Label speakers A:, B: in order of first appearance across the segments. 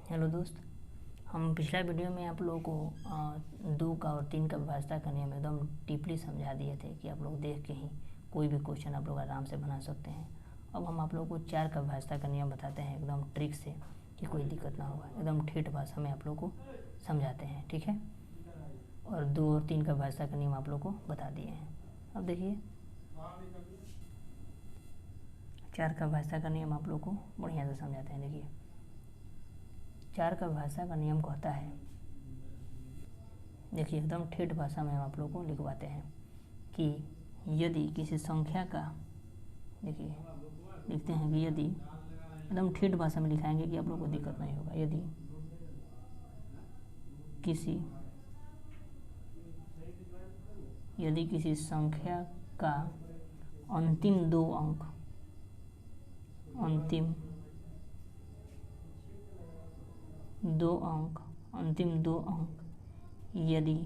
A: Hello दोस्त, हम पिछला वीडियो में आप लोगों को 2 का और 3 का विभाज्यता का नियम एकदम डीपली समझा दिए थे कि आप लोग देख के ही कोई भी क्वेश्चन आप लोग आराम से बना सकते हैं। अब हम आप लोगों को 4 का विभाज्यता का नियम बताते हैं एकदम ट्रिक से कि कोई दिक्कत ना होगा, एकदम ठेठ भाषा में आप लोग को समझाते हैं, ठीक है। और 2 और 3 का विभाज्यता का नियम आप लोग को बता दिए हैं। अब देखिए 4 का विभाज्यता का नियम आप लोग को बढ़िया से समझाते हैं। देखिए 4 का विभाज्यता का नियम कहता है, देखिए एकदम ठेठ भाषा में हम आप लोग को लिखवाते हैं कि यदि किसी संख्या का, देखिए लिखते हैं कि यदि, एकदम ठेठ भाषा में लिखाएंगे कि आप लोग को दिक्कत नहीं होगा। यदि किसी संख्या का अंतिम दो अंक यदि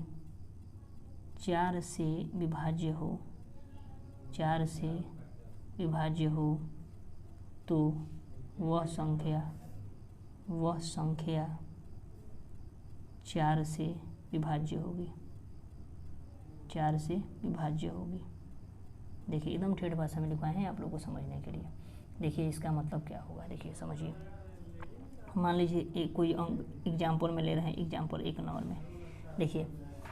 A: 4 से विभाज्य हो तो वह संख्या 4 से विभाज्य होगी। देखिए एकदम ठेठ भाषा में लिखवाए हैं आप लोगों को समझने के लिए। देखिए इसका मतलब क्या होगा, देखिए समझिए। मान लीजिए एक कोई अंक एग्जाम्पल में ले रहे हैं, एग्जाम्पल 1 नंबर में देखिए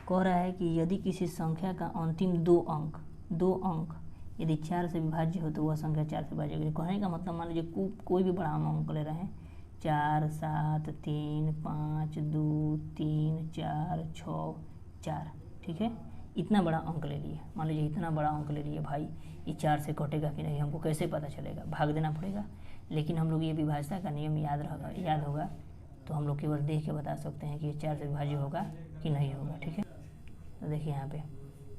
A: कह रहा है कि यदि किसी संख्या का अंतिम दो अंक यदि 4 से विभाज्य हो तो वह संख्या 4 से विभाज्य होगी। कहने का मतलब मान लीजिए कोई भी बड़ा अंक ले रहे हैं, 4, 7, 3, 5, 2, 3, 4, 6, 4, ठीक है। इतना बड़ा अंक ले लिए, मान लीजिए इतना बड़ा अंक ले लिए भाई, ये 4 से कटेगा कि नहीं हमको कैसे पता चलेगा, भाग देना पड़ेगा। लेकिन हम लोग ये विभाज्यता का नियम याद होगा तो हम लोग केवल देख के बता सकते हैं कि ये 4 से विभाज्य होगा कि नहीं होगा, ठीक है। तो देखिए यहाँ पे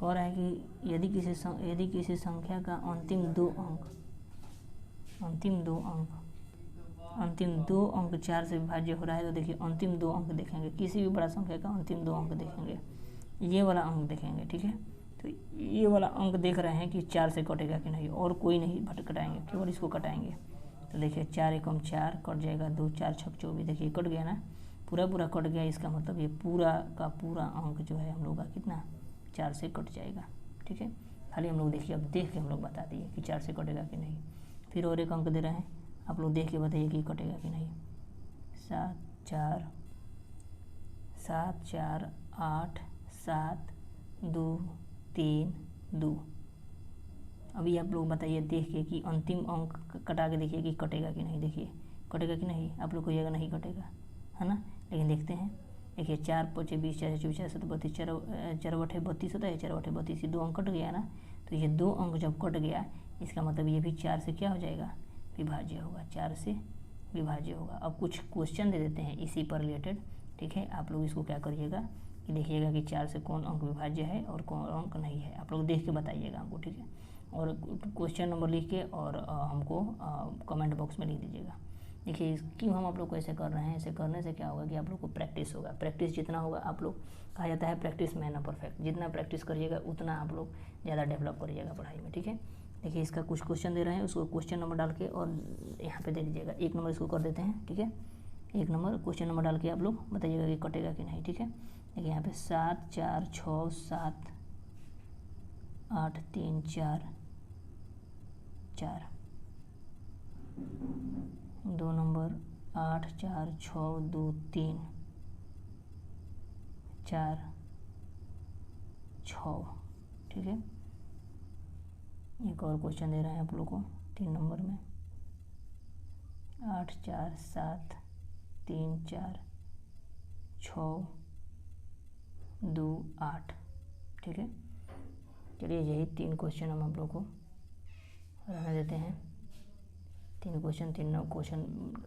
A: कह रहा है कि यदि किसी संख्या का अंतिम दो अंक 4 से विभाज्य हो रहा है तो देखिए अंतिम 2 अंक देखेंगे, किसी भी बड़ा संख्या का अंतिम 2 अंक देखेंगे, ये वाला अंक देखेंगे, ठीक है। तो ये वाला अंक देख रहे हैं कि 4 से कटेगा कि नहीं, और कोई नहीं कटाएंगे, केवल इसको कटाएंगे। तो देखिए 4 एकम 4 कट जाएगा, 2 4 6 24, देखिए कट गया ना, पूरा कट गया। इसका मतलब ये पूरा का पूरा अंक जो है हम लोग का कितना 4 से कट जाएगा, ठीक है। खाली हम लोग देखिए, अब देख के हम लोग बता दिए कि 4 से कटेगा कि नहीं। फिर और एक अंक दे रहे हैं, आप लोग देख के बताइए कि कटेगा कि नहीं। 7 4 8 7 2 3 2। अभी आप लोग बताइए देख के कि अंतिम अंक कटा के देखिए कि कटेगा कि नहीं। देखिए कटेगा कि नहीं, आप लोग कहिएगा नहीं कटेगा, है ना। लेकिन देखते हैं, देखिए 4 5 20 4 24 4 7 32 4 बटे 32 होता है, 4 बटे 32, 2 अंक कट गया ना। तो ये 2 अंक जब कट गया इसका मतलब ये भी 4 से क्या हो जाएगा, विभाज्य होगा, 4 से विभाज्य होगा। अब कुछ क्वेश्चन दे देते हैं इसी पर रिलेटेड, ठीक है। आप लोग इसको क्या करिएगा कि देखिएगा कि 4 से कौन अंक विभाज्य है और कौन अंक नहीं है, आप लोग देख के बताइएगा हमको, ठीक है। और क्वेश्चन नंबर लिख के और हमको कमेंट बॉक्स में लिख दीजिएगा। देखिए क्यों हम आप लोग को ऐसे कर रहे हैं, ऐसे करने से क्या होगा कि आप लोग को प्रैक्टिस होगा। प्रैक्टिस जितना होगा, आप लोग, कहा जाता है प्रैक्टिस में ना परफेक्ट, जितना प्रैक्टिस करिएगा उतना आप लोग ज़्यादा डेवलप करिएगा पढ़ाई में, ठीक है। देखिए इसका कुछ क्वेश्चन दे रहे हैं, उसको क्वेश्चन नंबर डाल के और यहाँ पे दे दीजिएगा। 1 नंबर इसको कर देते हैं, ठीक है। 1 नंबर क्वेश्चन नंबर डाल के आप लोग बताइएगा कि कटेगा कि नहीं, ठीक है। देखिए यहाँ पे 7 4 6 7 8 3 4 4, 2 नंबर 8 4 6 2 3 4 6, ठीक है। एक और क्वेश्चन दे रहे हैं आप लोग को 3 नंबर में, 8 4 7 3 4 6 2 8, ठीक है। चलिए यही 3 क्वेश्चन हम आप लोग को रहने देते हैं। 3 क्वेश्चन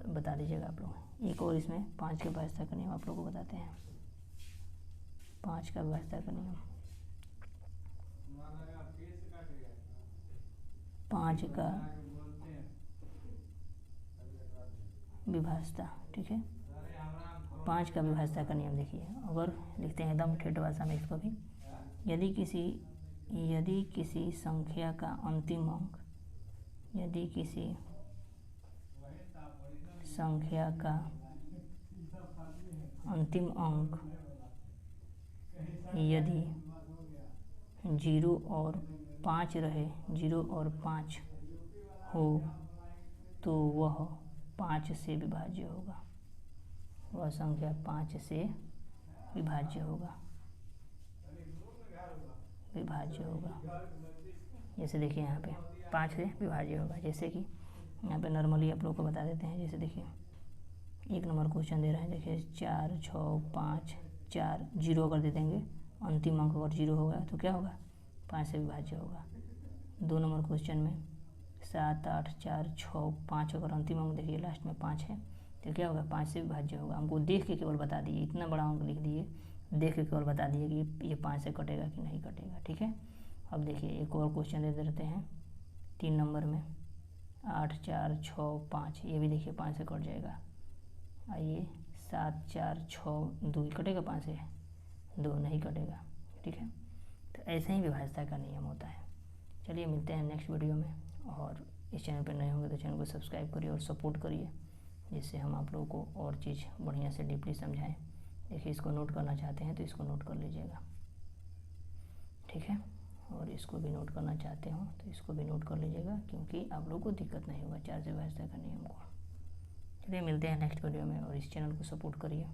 A: बता दीजिएगा आप लोग। एक और इसमें 5 के विभाज्यता का नियम आप लोग को बताते हैं। 5 का विभाज्यता का नियम, 5 का विभाज्यता, ठीक है। 5 का विभाज्यता का नियम देखिए, अगर लिखते हैं एकदम ठेठ भाषा में इसको भी, यदि किसी संख्या का अंतिम अंक, यदि किसी संख्या का अंतिम अंक यदि 0 और 5 रहे, 0 और 5 हो तो वह 5 से विभाज्य होगा, वह संख्या 5 से विभाज्य होगा, विभाज्य होगा। जैसे देखिए यहाँ पे 5 से विभाज्य होगा, जैसे कि यहाँ पे नॉर्मली आप लोग को बता देते हैं। जैसे देखिए 1 नंबर क्वेश्चन दे रहा है, देखिए 4 6 5 4 0 अगर दे देंगे, अंतिम अंक अगर 0 होगा तो क्या होगा, 5 से विभाज्य होगा। 2 नंबर क्वेश्चन में 7 8 4 6 5 अगर अंतिम अंक देखिए लास्ट में 5 है तो क्या होगा, 5 से विभाज्य होगा। हमको देख के केवल बता दिए, इतना बड़ा अंक लिख दिए, देख के केवल बता दिए कि ये 5 से कटेगा कि नहीं कटेगा, ठीक है। अब देखिए एक और क्वेश्चन दे देते हैं 3 नंबर में 8 4 6 5, ये भी देखिए 5 से कट जाएगा। आइए 7 4 6 2 कटेगा, 5 से 2 नहीं कटेगा, ठीक है। तो ऐसे ही विभाज्यता का नियम होता है। चलिए मिलते हैं नेक्स्ट वीडियो में, और इस चैनल पर नए होंगे तो चैनल को सब्सक्राइब करिए और सपोर्ट करिए, जिससे हम आप लोगों को और चीज़ बढ़िया से डीपली समझाएं। देखिए इसको नोट करना चाहते हैं तो इसको नोट कर लीजिएगा, ठीक है। और इसको भी नोट करना चाहते हो तो इसको भी नोट कर लीजिएगा, क्योंकि आप लोगों को दिक्कत नहीं होगा 4 से विभाज्यता का नियम को। चलिए मिलते हैं नेक्स्ट वीडियो में, और इस चैनल को सपोर्ट करिए।